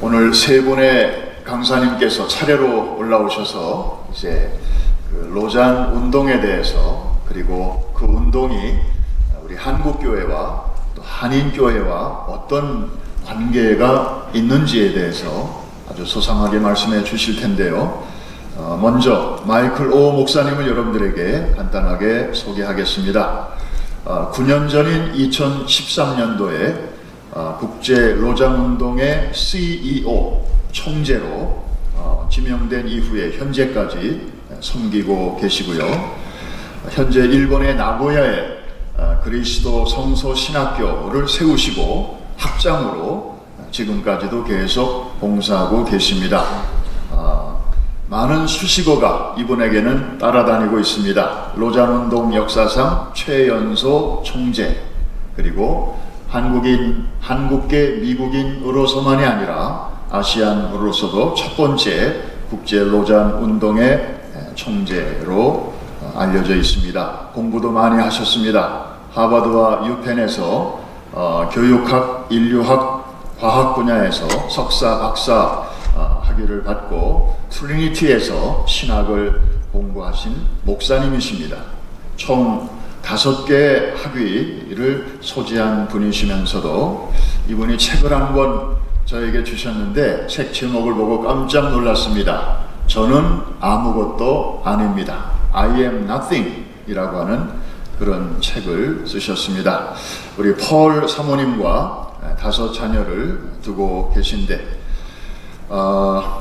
오늘 세 분의 강사님께서 차례로 올라오셔서 이제 그 로잔 운동에 대해서 그리고 그 운동이 우리 한국교회와 또 한인교회와 어떤 관계가 있는지에 대해서 아주 소상하게 말씀해 주실 텐데요. 먼저 마이클 오 목사님을 여러분들에게 간단하게 소개하겠습니다. 9년 전인 2013년도에 국제 로잔운동의 CEO, 총재로 지명된 이후에 현재까지 섬기고 계시고요. 현재 일본의 나고야에 그리스도 성소 신학교를 세우시고 학장으로 지금까지도 계속 봉사하고 계십니다. 많은 수식어가 이분에게는 따라다니고 있습니다. 로잔운동 역사상 최연소 총재, 그리고 한국계 미국인으로서만이 아니라 아시안으로서도 첫 번째 국제 로잔운동의 총재로 알려져 있습니다. 공부도 많이 하셨습니다. 하버드와 유펜에서 교육학, 인류학, 과학 분야에서 석사, 박사 학위를 받고 트리니티에서 신학을 공부하신 목사님이십니다. 총 5개의 학위를 소지한 분이시면서도 이분이 책을 한 권 저에게 주셨는데 책 제목을 보고 깜짝 놀랐습니다. 저는 아무것도 아닙니다. I am nothing 이라고 하는 그런 책을 쓰셨습니다. 우리 폴 사모님과 5 자녀를 두고 계신데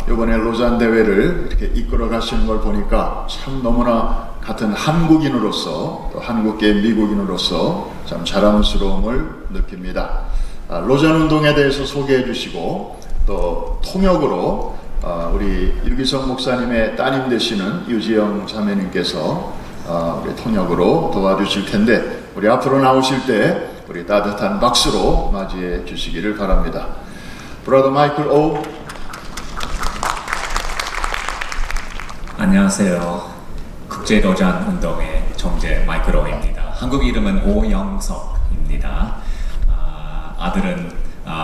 이번에 로잔 대회를 이렇게 이끌어 가시는 걸 보니까 참 너무나 같은 한국인으로서 또 한국계 미국인으로서 참 자랑스러움을 느낍니다. 로잔 운동에 대해서 소개해 주시고 또 통역으로 우리 유기성 목사님의 따님 되시는 유지영 자매님께서 우리 통역으로 도와주실 텐데 우리 앞으로 나오실 때 우리 따뜻한 박수로 맞이해 주시기를 바랍니다. 브라더 마이클 오. 안녕하세요. 국제 로잔 운동의 총재 마이클 오입니다. 한국 이름은 오영석입니다.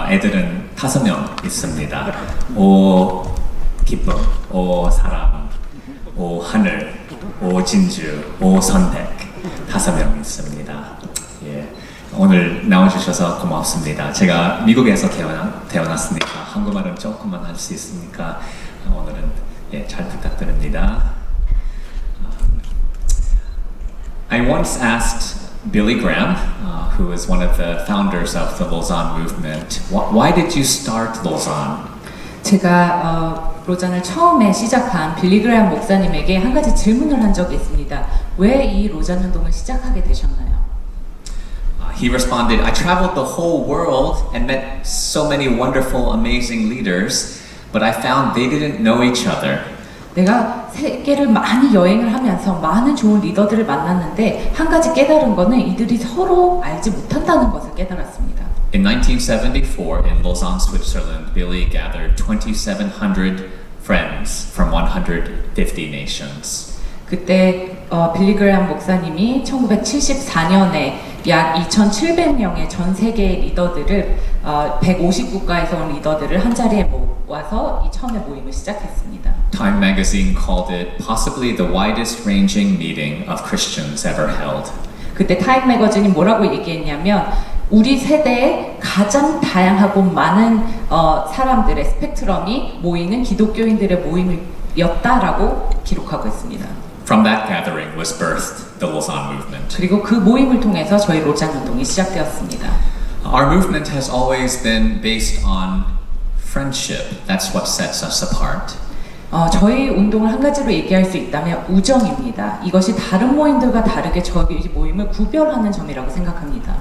애들은 5명 있습니다. 오 기쁨, 오 사랑, 오 하늘, 오 진주, 오 선택 5명 있습니다. 예, 오늘 나와주셔서 고맙습니다. 제가 미국에서 태어났으니까 한국말은 조금만 할 수 있으니까 오늘은 잘 부탁드립니다. I once asked Billy Graham, who was one of the founders of the Lausanne movement, why did you start Lausanne? 제가 로잔을 처음에 시작한 빌리 그레엄 목사님에게 한 가지 질문을 한 적이 있습니다. 왜 이 로잔 운동을 시작하게 되셨나요? He responded, I traveled the whole world and met so many wonderful, amazing leaders, but I found they didn't know each other. 내가 세계를 많이 여행을 하면서 많은 좋은 리더들을 만났는데 한 가지 깨달은 거는 이들이 서로 알지 못한다는 것을 깨달았습니다. In 1974, in Lausanne, Switzerland, Billy gathered 2,700 friends from 150 nations. 그때 빌리 그레엄 목사님이 1974년에 약 2,700명의 전 세계 리더들을 150국가에서 온 리더들을 한 자리에 모아서 이 처음에 모임을 시작했습니다. Time magazine called it possibly the widest ranging meeting of Christians ever held. 그때 타임 매거진이 뭐라고 얘기했냐면 우리 세대에 가장 다양하고 많은 사람들의 스펙트럼이 모이는 기독교인들의 모임이었다라고 기록하고 있습니다. From that gathering was birthed the Lausanne movement. 그리고 그 모임을 통해서 저희 로잔 운동이 시작되었습니다. Our movement has always been based on friendship. That's what sets us apart. 저희 운동을 한 가지로 얘기할 수 있다면 우정입니다. 이것이 다른 모임들과 다르게 저희 모임을 구별하는 점이라고 생각합니다.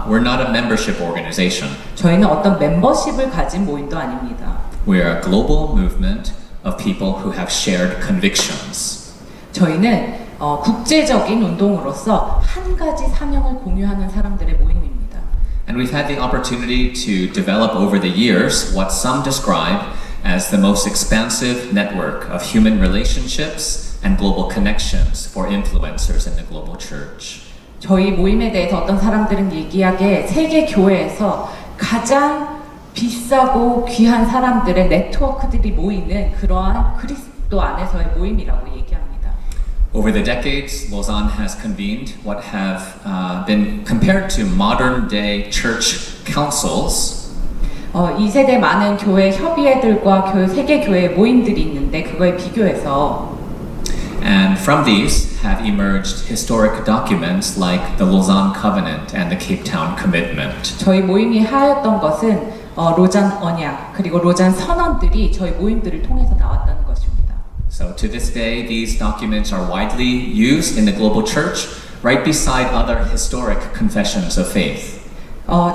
We're not a membership organization. 저희는 어떤 멤버십을 가진 모임도 아닙니다. We're a global movement of people who have shared convictions. 저희는 국제적인 운동으로서 한 가지 사명을 공유하는 사람들의 모임입니다. And we've had the opportunity to develop over the years what some describe as the most expansive network of human relationships and global connections for influencers in the global church. 저희 모임에 대해서 어떤 사람들은 얘기하기에 세계 교회에서 가장 비싸고 귀한 사람들의 네트워크들이 모이는 그러한 그리스도 안에서의 모임이라고 얘기합니다. Over the decades, Lausanne has convened what have been compared to modern day church councils. 이 세대 많은 교회 협의회들과 세계 교회 모임들이 있는데 그거에 비교해서 And from these have emerged historic documents like the Lausanne Covenant and the Cape Town Commitment. 저희 모임이 하였던 것은 로잔 언약 그리고 로잔 선언들이 저희 모임들을 통해서 나왔다는 것입니다. So to this day, these documents are widely used in the global church, right beside other historic confessions of faith.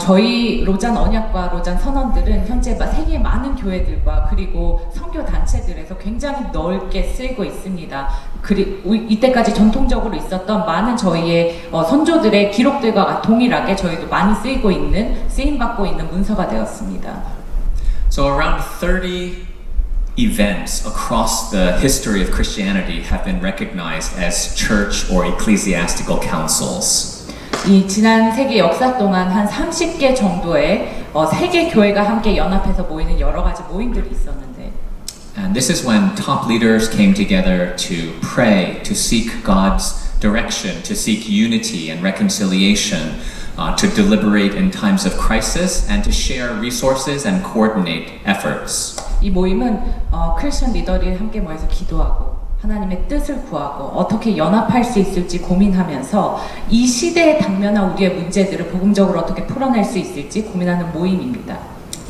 저희 로잔 언약과 로잔 선언들은 현재 세계 많은 교회들과 그리고 선교 단체들에서 굉장히 넓게 쓰이고 있습니다. 이때까지 전통적으로 있었던 많은 저희의 선조들의 기록들과 동일하게 저희도 많이 쓰임 받고 있는 문서가 되었습니다. So around 30 events across the history of Christianity have been recognized as church or ecclesiastical councils. 이 지난 세계 역사 동안 한 30개 정도의 세계 교회가 함께 연합해서 모이는 여러 가지 모임들이 있었는데 And this is when top leaders came together to pray, to seek God's direction, to seek unity and reconciliation, to deliberate in times of crisis, and to share resources and coordinate efforts. 이 모임은 크리스천 리더들이 함께 모여서 기도하고 하나님의 뜻을 구하고 어떻게 연합할 수 있을지 고민하면서 이 시대에 당면한 우리의 문제들을 복음적으로 어떻게 풀어낼 수 있을지 고민하는 모임입니다.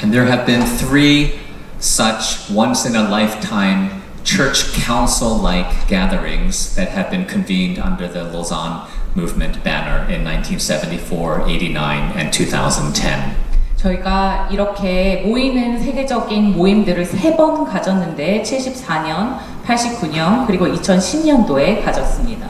And there have been 3 such once-in-a-lifetime church council-like gatherings that have been convened under the Lausanne Movement banner in 1974, 89, and 2010. 저희가 이렇게 모이는 세계적인 모임들을 3번 가졌는데 74년, 89년, 그리고 2010년도에 가졌습니다.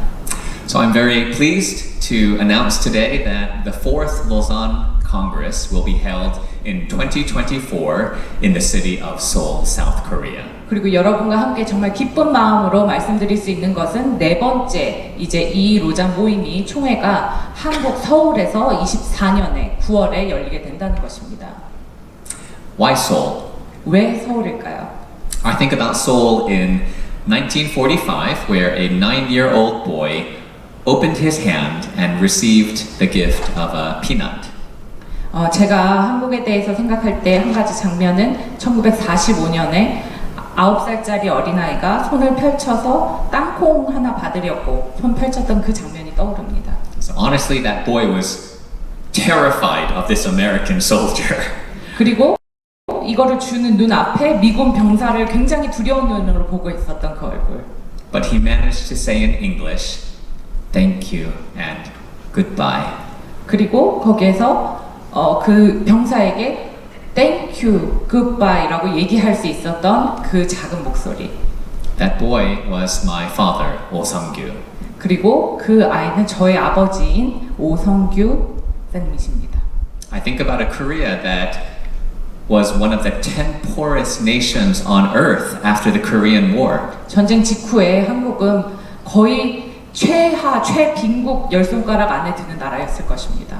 So I'm very pleased to announce today that the 4th Lausanne Congress will be held in 2024 in the city of Seoul, South Korea. 그리고 여러분과 함께 정말 기쁜 마음으로 말씀드릴 수 있는 것은 4번째 이제 이 로잔 모임이 총회가 한국 서울에서 24년에 9월에 열리게 된다는 것입니다. Why Seoul? 왜 서울일까요? I think about Seoul in 1945, where a 9-year-old boy opened his hand and received the gift of a peanut. 제가 한국에 대해서 생각할 때 한 가지 장면은 1945년에 9살짜리 어린아이가 손을 펼쳐서 땅콩 하나 받으려고 손 펼쳤던 그 장면이 떠오릅니다. So honestly, that boy was terrified of this American soldier. 그리고 이거를 주는 눈앞에 미군 병사를 굉장히 두려운 눈으로 보고 있었던 그 얼굴. But he managed to say in English, "Thank you and goodbye." 그리고 거기에서 그 병사에게 Thank you, goodbye라고 얘기할 수 있었던 그 작은 목소리. That boy was my father, Oh Sang-gyu. 그리고 그 아이는 저의 아버지인 오성규 선생님이십니다. I think about a Korea that was one of the 10 poorest nations on earth after the Korean War. 전쟁 직후에 한국은 거의 최빈국 10손가락 안에 드는 나라였을 것입니다.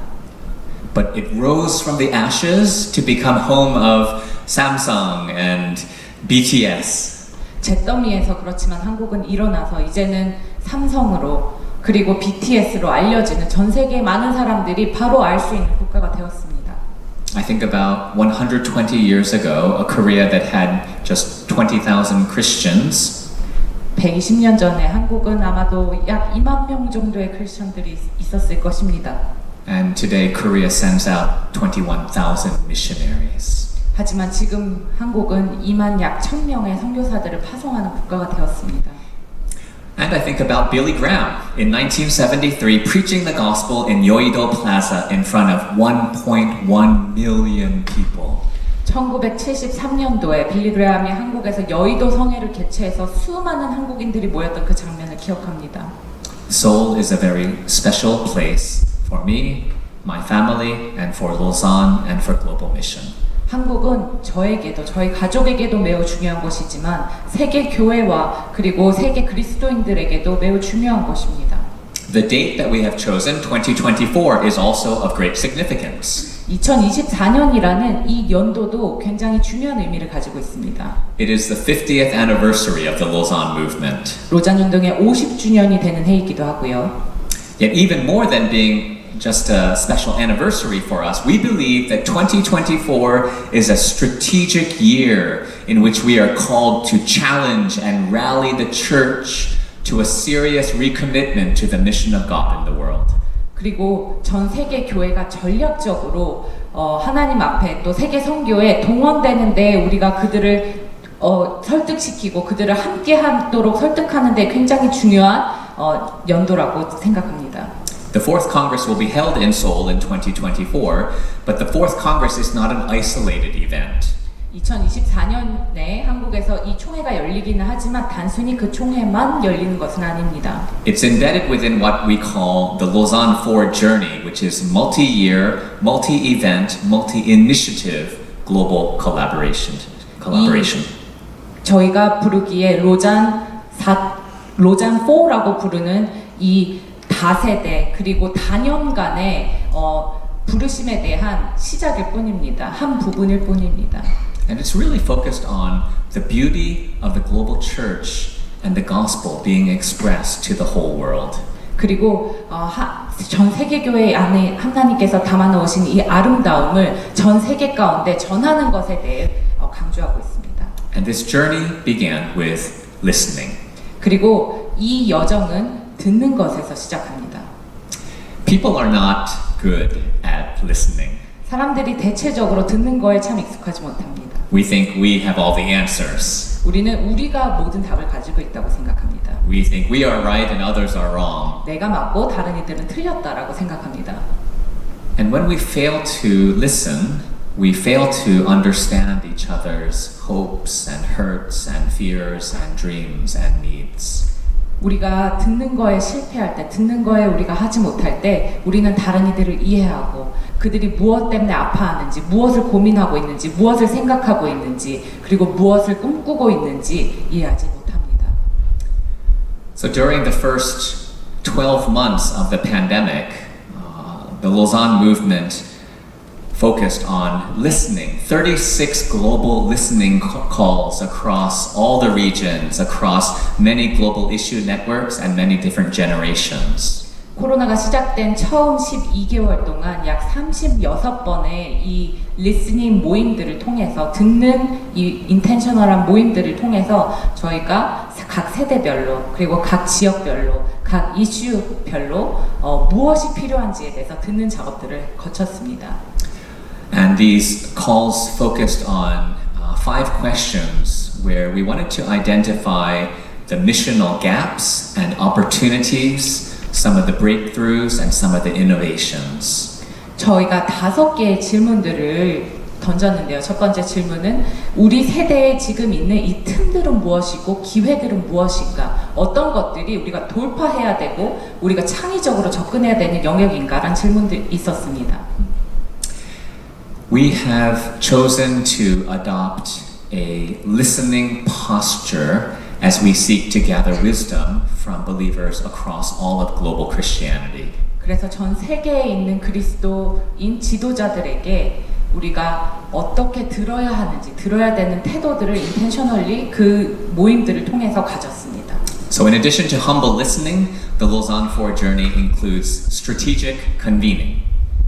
But it rose from the ashes to become home of Samsung and BTS. 잿더미에서 그렇지만 한국은 일어나서 이제는 삼성으로 그리고 BTS로 알려지는 전 세계 많은 사람들이 바로 알 수 있는 국가가 되었습니다. I think about 120 years ago, a Korea that had just 20,000 Christians. 120년 전에 한국은 아마도 약 2만 명 정도의 크리스천들이 있었을 것입니다. And today, Korea sends out 21,000 missionaries. 하지만 지금 한국은 2만 약 1,000명의 선교사들을 파송하는 국가가 되었습니다. And I think about Billy Graham in 1973 preaching the gospel in Yoido Plaza in front of 1.1 million people. 1973년도에 빌리 그레함이 한국에서 여의도 성회를 개최해서 수많은 한국인들이 모였던 그 장면을 기억합니다. Seoul is a very special place for me, my family, and for Lausanne and for Global Mission. 한국은 저에게도 저희 가족에게도 매우 중요한 곳이지만 세계 교회와 그리고 세계 그리스도인들에게도 매우 중요한 곳입니다. The date that we have chosen, 2024, is also of great significance. 2024년이라는 이 연도도 굉장히 중요한 의미를 가지고 있습니다. It is the 50th anniversary of the Lausanne movement. 로잔 운동의 50주년이 되는 해이기도 하고요. Yet even more than being just a special anniversary for us, we believe that 2024 is a strategic year in which we are called to challenge and rally the church to a serious recommitment to the mission of God in the world. 그리고 전 세계 교회가 전략적으로 하나님 앞에 또 세계 선교에 동원되는데 우리가 그들을 설득시키고 그들을 함께 하도록 설득하는데 굉장히 중요한 연도라고 생각합니다. The fourth Congress will be held in Seoul in 2024, but the fourth Congress is not an isolated event. 2024년에 한국에서 이 총회가 열리기는 하지만 단순히 그 총회만 열리는 것은 아닙니다. It's embedded within what we call the Lausanne 4 journey, which is multi-year, multi-event, multi-initiative global collaboration. 저희가 부르기에 로잔 4라고 부르는 이 다세대 그리고 다년간의 부르심에 대한 시작일 뿐입니다. 한 부분일 뿐입니다. And it's really focused on the beauty of the global church and the gospel being expressed to the whole world. 그리고 전 세계 교회 안에 하나님께서 담아 놓으신 이 아름다움을 전 세계 가운데 전하는 것에 대해 강조하고 있습니다. And this journey began with listening. 그리고 이 여정은 듣는 것에서 시작합니다. People are not good at listening. 사람들이 대체적으로 듣는 거에 참 익숙하지 못합니다. We think we have all the answers. 우리는 우리가 모든 답을 가지고 있다고 생각합니다. We think we are right and others are wrong. 내가 맞고 다른 이들은 틀렸다라고 생각합니다. And when we fail to listen, we fail to understand each other's hopes and hurts and fears and dreams and needs. 우리가 듣는 거에 실패할 때, 듣는 거에 우리가 하지 못할 때 우리는 다른 이들을 이해하고 그들이 무엇 때문에 아파하는지, 무엇을 고민하고 있는지, 무엇을 생각하고 있는지, 그리고 무엇을 꿈꾸고 있는지 이해하지 못합니다. So during the first 12 months of the pandemic, the Lausanne movement focused on listening, 36 global listening calls across all the regions, across many global issue networks and many different generations. 코로나가 시작된 처음 12개월 동안 약 36번의 이 리스닝 모임들을 통해서 듣는 이 인텐셔널한 모임들을 통해서 저희가 각 세대별로 그리고 각 지역별로 각 이슈별로 무엇이 필요한지에 대해서 듣는 작업들을 거쳤습니다. And these calls focused on 5 questions where we wanted to identify the missional gaps and opportunities, some of the breakthroughs and some of the innovations. 저희가 5개의 질문들을 던졌는데요. 첫 번째 질문은 우리 세대에 지금 있는 이 틈들은 무엇이고 기회들은 무엇인가? 어떤 것들이 우리가 돌파해야 되고 우리가 창의적으로 접근해야 되는 영역인가라는 질문들이 있었습니다. We have chosen to adopt a listening posture as we seek to gather wisdom from believers across all of global Christianity. 그래서 전 세계에 있는 그리스도인 지도자들에게 우리가 어떻게 들어야 하는지, 들어야 되는 태도들을 인텐셔널리 그 모임들을 통해서 가졌습니다. So in addition to humble listening, the Lausanne 4 journey includes strategic convening.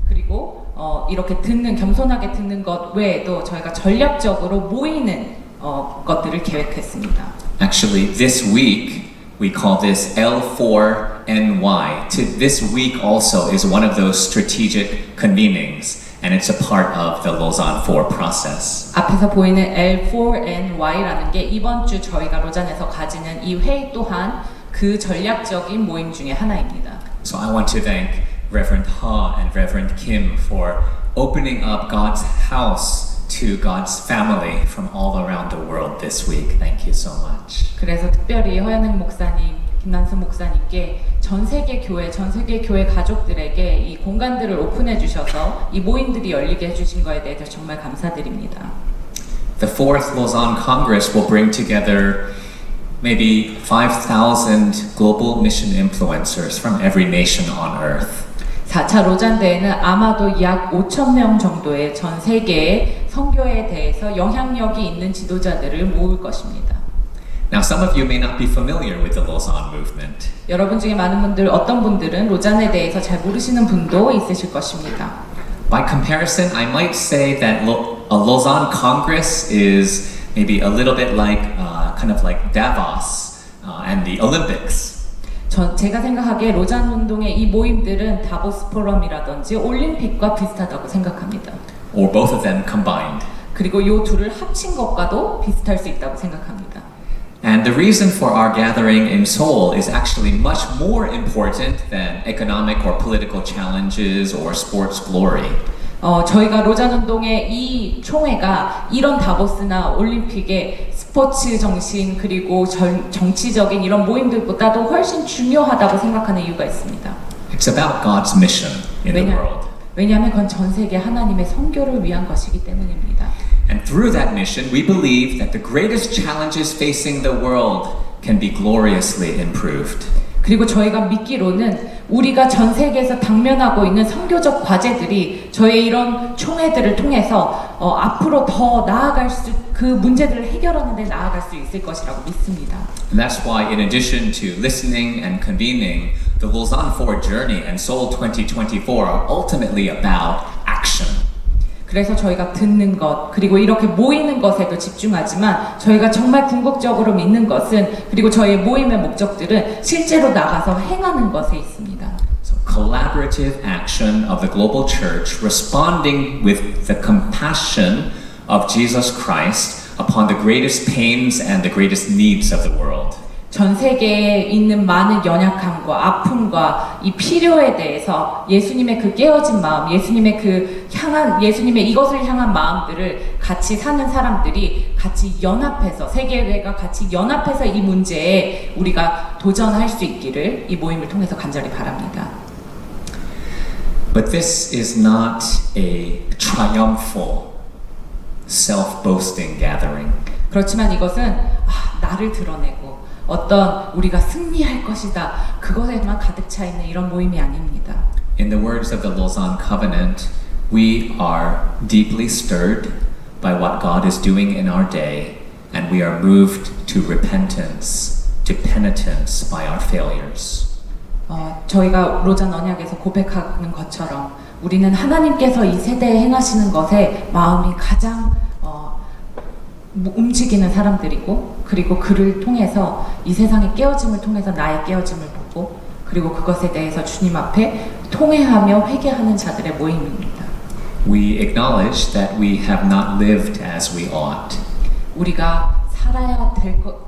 그리고 이렇게 겸손하게 듣는 것 외에도 저희가 전략적으로 모이는 것들을 계획했습니다. Actually, this week we call this L4NY. This week also is one of those strategic convenings, and it's a part of the Lausanne 4 process. 앞에서 보이는 L4NY라는 게 이번 주 저희가 로잔에서 가지는 이 회의 또한 그 전략적인 모임 중에 하나입니다. So I want to thank Reverend Ha and Reverend Kim for opening up God's house to God's family from all around the world this week. Thank you so much. 그래서 특별히 허연행 목사님, 김난수 목사님께 전 세계 교회 가족들에게 이 공간들을 오픈해 주셔서 이 모임들이 열리게 해주신 거에 대해서 정말 감사드립니다. The fourth Lausanne Congress will bring together maybe 5,000 global mission influencers from every nation on earth. 4차 로잔 대회는 아마도 약 5천 명 정도의 전 세계의 선교에 대해서 영향력이 있는 지도자들을 모을 것입니다. Now, some of you may not be familiar with the Lausanne movement. 여러분 중에 많은 분들, 어떤 분들은 로잔에 대해서 잘 모르시는 분도 있으실 것입니다. By comparison, I might say that a Lausanne Congress is maybe a little bit like, kind of like Davos and the Olympics. 제가 생각하기에 로잔 운동의 이 모임들은 다보스 포럼이라든지 올림픽과 비슷하다고 생각합니다. Or both of them combined. 그리고 이 둘을 합친 것과도 비슷할 수 있다고 생각합니다. And the reason for our gathering in Seoul is actually much more important than economic or political challenges or sports glory. 저희가 로잔 운동의 이 총회가 이런 다보스나 올림픽의 스포츠 정신 그리고 정치적인 이런 모임들보다도 훨씬 중요하다고 생각하는 이유가 있습니다. It's about God's mission in the world. 왜냐하면 그건 전 세계 하나님의 선교를 위한 것이기 때문입니다. And through that mission, we believe that the greatest challenges facing the world can be gloriously improved. 그리고 저희가 믿기로는 우리가 전 세계에서 당면하고 있는 선교적 과제들이 저희 이런 총회들을 통해서 앞으로 더 나아갈 그 문제들을 해결하는 데 나아갈 수 있을 것이라고 믿습니다. And that's why, in addition to listening and convening, the Lausanne Forward Journey and Seoul 2024 are ultimately about action. 그래서 저희가 듣는 것, 그리고 이렇게 모이는 것에도 집중하지만 저희가 정말 궁극적으로 믿는 것은 그리고 저희의 모임의 목적들은 실제로 나가서 행하는 것에 있습니다. So, collaborative action of the global church responding with the compassion of Jesus Christ upon the greatest pains and the greatest needs of the world. 전 세계에 있는 많은 연약함과 아픔과 이 필요에 대해서 예수님의 그 깨어진 마음, 예수님의 이것을 향한 마음들을 같이 사는 사람들이 같이 연합해서 세계회가 같이 연합해서 이 문제에 우리가 도전할 수 있기를 이 모임을 통해서 간절히 바랍니다. But this is not a triumphal, self-boasting gathering. 그렇지만 이것은 나를 드러내고 어떤 우리가 승리할 것이다 그것에만 가득 차 있는 이런 모임이 아닙니다. In the words of the Lausanne Covenant, we are deeply stirred by what God is doing in our day, and we are moved to repentance, to penitence by our failures. 저희가 로잔 언약에서 고백하는 것처럼 우리는 하나님께서 이 세대에 행하시는 것에 마음이 가장 움직이는 사람들이고 그리고 그를 통해서 이 세상의 깨어짐을 통해서 나의 깨어짐을 보고 그리고 그것에 대해서 주님 앞에 통회하며 회개하는 자들의 모임입니다. We acknowledge that we have not lived as we ought. 우리가 살아야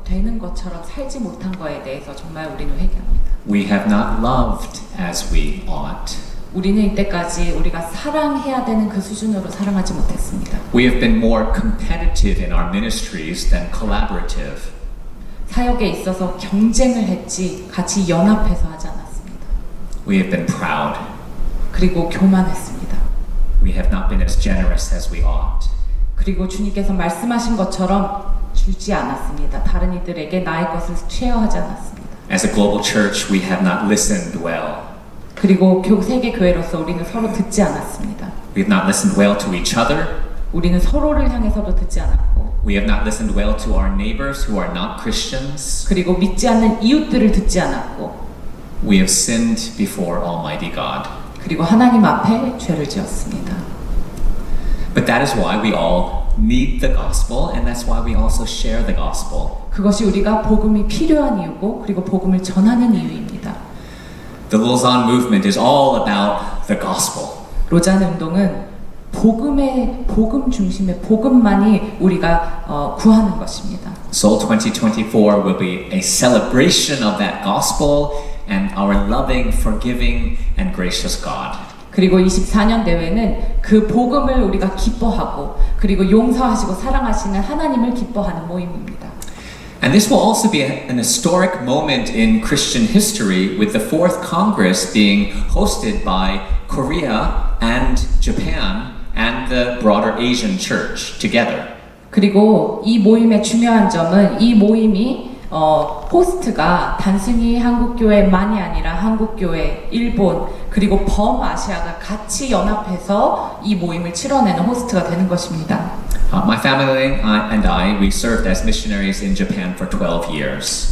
되는 것처럼 살지 못한 거에 대해서 정말 우리는 회개합니다. We have not loved as we ought. 우리는 이때까지 우리가 사랑해야 되는 그 수준으로 사랑하지 못했습니다. We have been more competitive in our ministries than collaborative. 사역에 있어서 경쟁을 했지 같이 연합해서 하지 않았습니다. We have been proud. 그리고 교만했습니다. We have not been as generous as we ought. 그리고 주님께서 말씀하신 것처럼 주지 않았습니다. 다른 이들에게 나의 것을 쉐어하지 않았습니다. As a global church, we have not listened well. 그리고 세계 교회로서 우리는 서로 듣지 않았습니다. We have not listened well to each other. 우리는 서로를 향해서도 듣지 않았고 We have not listened well to our neighbors who are not Christians. 그리고 믿지 않는 이웃들을 듣지 않았고 We have sinned before Almighty God. 그리고 하나님 앞에 죄를 지었습니다. But that is why we all need the gospel, and that's why we also share the gospel. 그것이 우리가 복음이 필요한 이유고 그리고 복음을 전하는 이유입니다. The Lausanne movement is all about the gospel. 로잔 운동은 복음 중심의 복음만이 우리가 구하는 것입니다. Soul 2024 will be a celebration of that gospel and our loving, forgiving, and gracious God. 그리고 24년 대회는 그 복음을 우리가 기뻐하고 그리고 용서하시고 사랑하시는 하나님을 기뻐하는 모임입니다. And this will also be an historic moment in Christian history with the fourth Congress being hosted by Korea and Japan and the broader Asian church together. 그리고 이 모임의 중요한 점은 이 모임이 호스트가 단순히 한국교회만이 아니라 한국교회, 일본, 그리고 범아시아가 같이 연합해서 이 모임을 치러내는 호스트가 되는 것입니다. My family and I, we served as missionaries in Japan for 12 years.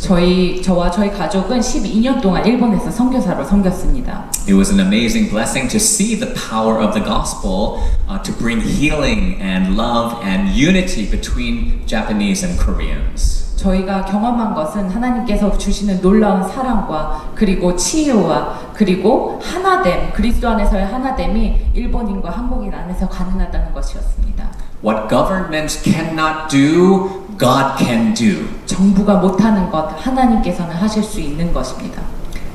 저와 저희 가족은 12년 동안 일본에서 선교사로 섬겼습니다. It was an amazing blessing to see the power of the gospel to bring healing and love and unity between Japanese and Koreans. 저희가 경험한 것은 하나님께서 주시는 놀라운 사랑과 그리고 치유와 그리고 하나됨, 그리스도 안에서의 하나됨이 일본인과 한국인 안에서 가능하다는 것이었습니다. What governments cannot do, God can do. 정부가 못하는 것 하나님께서는 하실 수 있는 것입니다.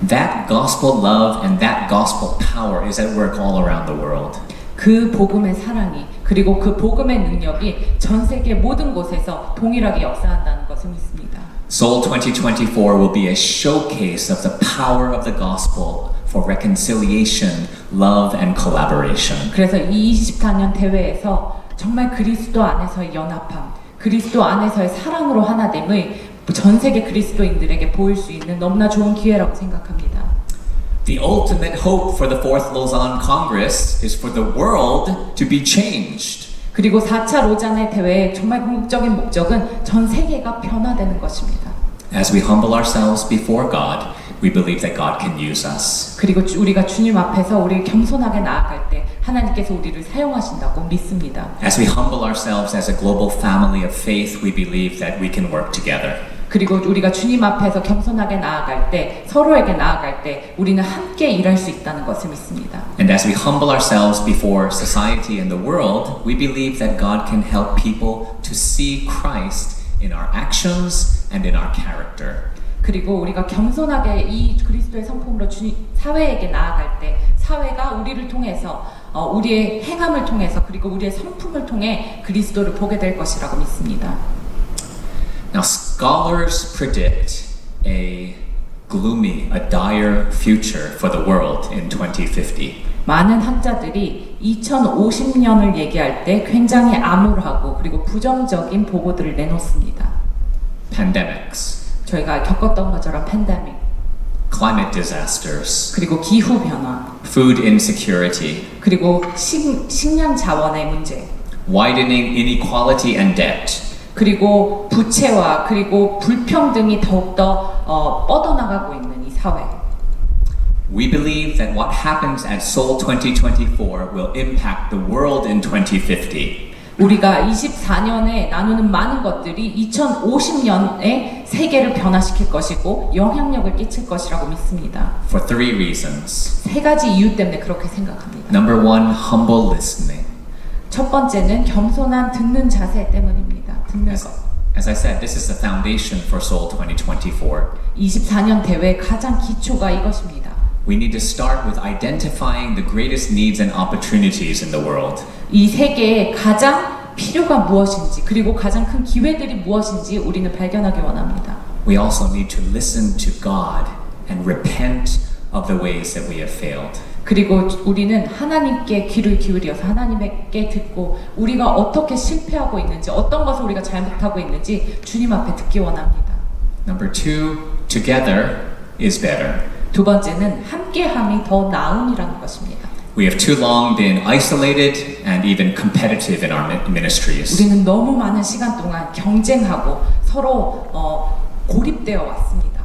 That gospel love and that gospel power is at work all around the world. 그 복음의 사랑이 그리고 그 복음의 능력이 전 세계 모든 곳에서 동일하게 역사한다는 것을 믿습니다. Seoul 2024 will be a showcase of the power of the gospel for reconciliation, love, and collaboration. 그래서 이 24년 대회에서 정말 그리스도 안에서의 연합함, 그리스도 안에서의 사랑으로 하나됨의 전 세계 그리스도인들에게 보일 수 있는 너무나 좋은 기회라고 생각합니다. The ultimate hope for the Fourth Lausanne Congress is for the world to be changed. 그리고 4차 로잔의 대회의 정말 궁극적인 목적은 전 세계가 변화되는 것입니다. As we humble ourselves before God, we believe that God can use us. 그리고 우리가 주님 앞에서 우리 겸손하게 나아갈 때 하나님께서 우리를 사용하신다고 믿습니다. As we humble ourselves as a global family of faith, we believe that we can work together. 그리고 우리가 주님 앞에서 겸손하게 나아갈 때, 서로에게 나아갈 때 우리는 함께 일할 수 있다는 것을 믿습니다. And as we humble ourselves before society and the world, we believe that God can help people to see Christ in our actions and in our character. 그리고 우리가 겸손하게 이 그리스도의 성품으로 사회에게 나아갈 때 사회가 우리를 통해서 우리의 행함을 통해서 그리고 우리의 성품을 통해 그리스도를 보게 될 것이라고 믿습니다. Now, scholars predict a gloomy, a dire future for the world in 2050. 많은 학자들이 2050년을 얘기할 때 굉장히 암울하고 그리고 부정적인 보고들을 내놓습니다. Pandemics, 저희가 겪었던 것처럼 팬데믹, climate disasters, 그리고 기후 변화, food insecurity, 그리고 식량 자원의 문제, widening inequality and debt, 그리고 부채와 그리고 불평등이 더욱더 뻗어나가고 있는 이 사회. We believe that what happens at Seoul 2024 will impact the world in 2050. 우리가 24년에 나누는 많은 것들이 2050년에 세계를 변화시킬 것이고 영향력을 끼칠 것이라고 믿습니다. For three reasons. 세 가지 이유 때문에 그렇게 생각합니다. Number one, humble listening. 첫 번째는 겸손한 듣는 자세 때문입니다. 듣는 것. As I said, this is the foundation for Seoul 2024. 24년 대회 가장 기초가 이것입니다. We need to start with identifying the greatest needs and opportunities in the world. 이 세계에 가장 필요가 무엇인지 그리고 가장 큰 기회들이 무엇인지 우리는 발견하기 원합니다. We also need to listen to God and repent of the ways that we have failed. 그리고 우리는 하나님께 귀를 기울여서 하나님께 듣고 우리가 어떻게 실패하고 있는지 어떤 것을 우리가 잘못하고 있는지 주님 앞에 듣기 원합니다. Number two, together is better. 두 번째는 함께함이 더 나음이라는 것입니다. We have too long been isolated and even competitive in our ministries. 우리는 너무 많은 시간 동안 경쟁하고 서로 고립되어 왔습니다.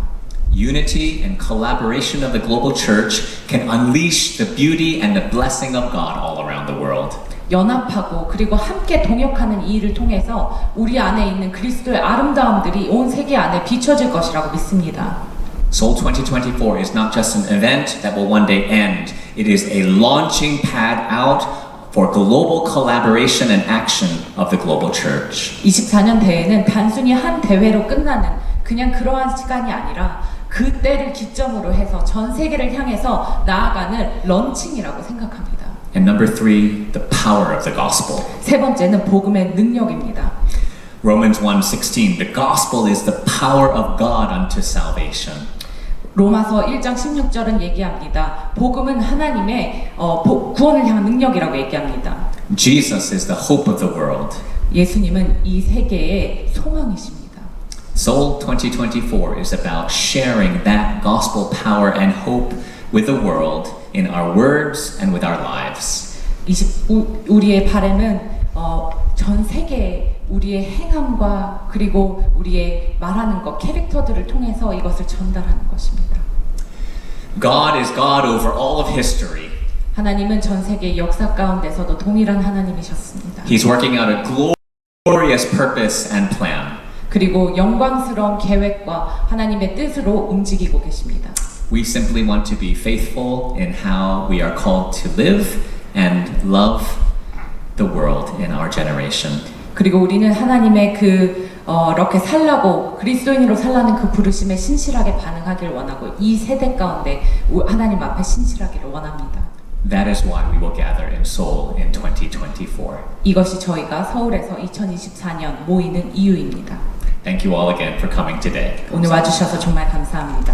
Unity and collaboration of the global church can unleash the beauty and the blessing of God all around the world. 연합하고 그리고 함께 동역하는 이 일을 통해서 우리 안에 있는 그리스도의 아름다움들이 온 세계 안에 비춰질 것이라고 믿습니다. Seoul 2024 is not just an event that will one day end. It is a launching pad out for global collaboration and action of the global church. 24년 대회는 단순히 한 대회로 끝나는 그냥 그러한 시간이 아니라 그 때를 기점으로 해서 전 세계를 향해서 나아가는 런칭이라고 생각합니다. And number three, the power of the gospel. 세 번째는 복음의 능력입니다. Romans 1:16, the gospel is the power of God unto salvation. 로마서 1장 16절은 얘기합니다. 복음은 하나님의 구원을 향한 능력이라고 얘기합니다. Jesus is the hope of the world. 예수님은 이 세계의 소망이십니다. Seoul 2024 is about sharing that gospel power and hope with the world in our words and with our lives. 우리의 바람은 전 세계에 우리의 행함과 그리고 우리의 말하는 것, 캐릭터들을 통해서 이것을 전달하는 것입니다. God is God over all of history. 하나님은 전 세계 역사 가운데서도 동일한 하나님이셨습니다. He's working out a glorious purpose and plan. 그리고 영광스러운 계획과 하나님의 뜻으로 움직이고 계십니다. We simply want to be faithful in how we are called to live and love the world in our generation. 그리고 우리는 하나님의 그렇게 살라고 그리스도인으로 살라는 그 부르심에 신실하게 반응하길 원하고 이 세대 가운데 하나님 앞에 신실하기를 원합니다. That is why we will gather in Seoul in 2024. 이것이 저희가 서울에서 2024년 모이는 이유입니다. Thank you all again for coming today. 오늘 와주셔서 정말 감사합니다.